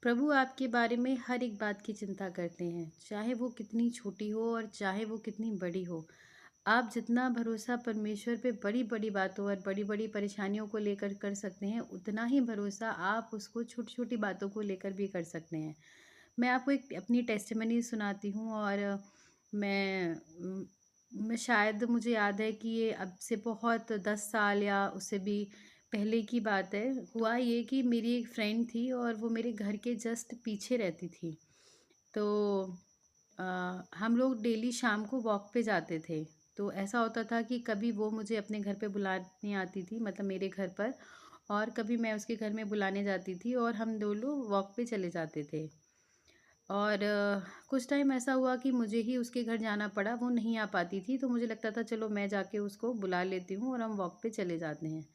प्रभु आपके बारे में हर एक बात की चिंता करते हैं, चाहे वो कितनी छोटी हो और चाहे वो कितनी बड़ी हो। आप जितना भरोसा परमेश्वर पे बड़ी-बड़ी बातों और बड़ी-बड़ी परेशानियों को लेकर कर सकते हैं, उतना ही भरोसा आप उसको छोटी-छोटी बातों को लेकर भी कर सकते हैं। मैं आपको एक अपनी टेस्टिमनी सुनाती हूँ और मैं मैं शायद मुझे याद है कि ये अब से बहुत 10 साल या उससे भी पहले की बात है। हुआ ये कि मेरी एक फ्रेंड थी और वो मेरे घर के जस्ट पीछे रहती थी। तो अ, हम लोग डेली शाम को वॉक पे जाते थे। तो ऐसा होता था कि कभी वो मुझे अपने घर पे बुलाने आती थी, मतलब मेरे घर पर, और कभी मैं उसके घर में बुलाने जाती थी और हम दोनों वॉक पे चले जाते थे। और कुछ टाइम ऐसा हुआ कि मुझे ही उसके घर जाना पड़ा, वो नहीं आ पाती थी, तो मुझे लगता था चलो मैं जाके उसको बुला लेती हूँ और हम वॉक पे चले जाते हैं।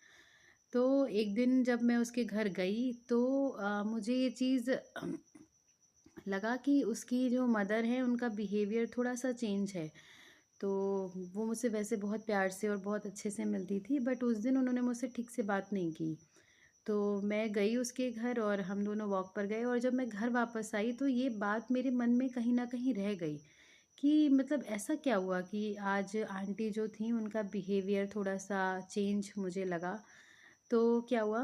तो एक दिन जब मैं उसके घर गई तो मुझे ये चीज़ लगा कि उसकी जो मदर है उनका बिहेवियर थोड़ा-सा चेंज है। तो वो मुझसे वैसे बहुत प्यार से और बहुत अच्छे से मिलती थी, बट उस दिन उन्होंने मुझसे ठीक से बात नहीं की। तो मैं गई उसके घर और हम दोनों वॉक पर गए, और जब मैं घर वापस आई तो ये बात मेरे मन में कहीं न कहीं रह गई कि मतलब ऐसा क्या हुआ कि आज आंटी जो थीं उनका बिहेवियर थोड़ा-सा चेंज मुझे लगा। तो क्या हुआ,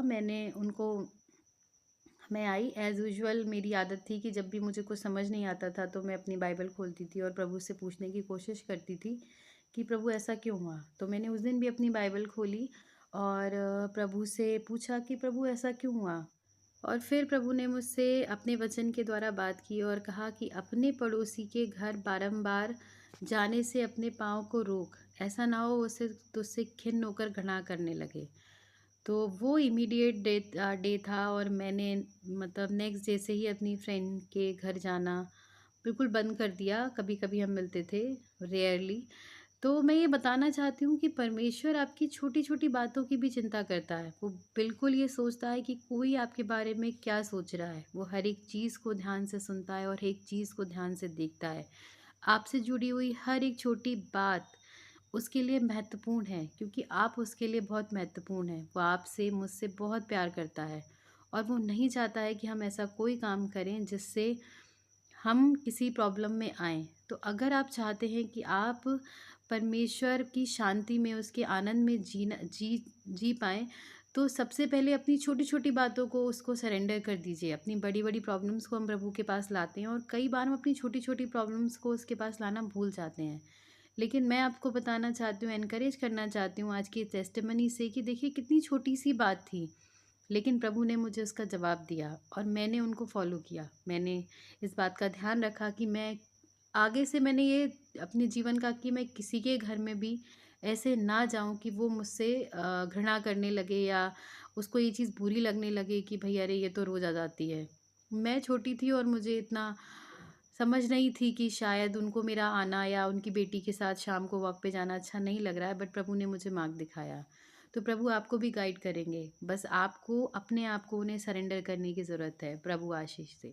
मैं आई एज़ यूजुअल, मेरी आदत थी कि जब भी मुझे कुछ समझ नहीं आता था तो मैं अपनी बाइबल खोलती थी और प्रभु से पूछने की कोशिश करती थी कि प्रभु ऐसा क्यों हुआ? तो मैंने उस दिन भी अपनी बाइबल खोली और प्रभु से पूछा कि प्रभु ऐसा क्यों हुआ? और फिर प्रभु ने मुझसे अपने वचन के द्वारा बात की और कहा कि अपने पड़ोसी के घर बारंबार जाने से अपने पाँव को रोक, ऐसा ना हो उसे तुझसे खिन्न होकर घृणा करने लगे। तो वो इमीडिएट डे था और मैंने मतलब नेक्स्ट डे से ही अपनी फ्रेंड के घर जाना बिल्कुल बंद कर दिया। कभी-कभी हम मिलते थे, रेयरली। तो मैं ये बताना चाहती हूँ कि परमेश्वर आपकी छोटी-छोटी बातों की भी चिंता करता है। वो बिल्कुल ये सोचता है कि कोई आपके बारे में क्या सोच रहा है। वो हर एक चीज़ को ध्यान से सुनता है और हर एक चीज़ को ध्यान से देखता है। आपसे जुड़ी हुई हर एक छोटी बात उसके लिए महत्वपूर्ण है, क्योंकि आप उसके लिए बहुत महत्वपूर्ण हैं। वो आपसे, मुझसे बहुत प्यार करता है और वो नहीं चाहता है कि हम ऐसा कोई काम करें जिससे हम किसी प्रॉब्लम में आएँ। तो अगर आप चाहते हैं कि आप परमेश्वर की शांति में, उसके आनंद में जी पाएँ, तो सबसे पहले अपनी छोटी-छोटी बातों को उसको सरेंडर कर दीजिए। अपनी बड़ी-बड़ी प्रॉब्लम्स को हम प्रभु के पास लाते हैं और कई बार हम अपनी छोटी-छोटी प्रॉब्लम्स को उसके पास लाना भूल जाते हैं। लेकिन मैं आपको बताना चाहती हूँ, एनकरेज करना चाहती हूँ आज की टेस्टिमनी से कि देखिए कितनी छोटी-सी बात थी, लेकिन प्रभु ने मुझे उसका जवाब दिया और मैंने उनको फ़ॉलो किया। मैंने इस बात का ध्यान रखा कि मैं आगे से मैंने ये अपने जीवन का कि मैं किसी के घर में भी ऐसे ना जाऊँ कि वो मुझसे घृणा करने लगे या उसको ये चीज़ बुरी लगने लगे कि भई अरे ये तो रोज़ आ जाती है। मैं छोटी थी और मुझे इतना समझ नहीं थी कि शायद उनको मेरा आना या उनकी बेटी के साथ शाम को वॉक पे जाना अच्छा नहीं लग रहा है, बट प्रभु ने मुझे मार्ग दिखाया। तो प्रभु आपको भी गाइड करेंगे। बस आपको अपने आप को उन्हें सरेंडर करने की ज़रूरत है। प्रभु आशीष दे।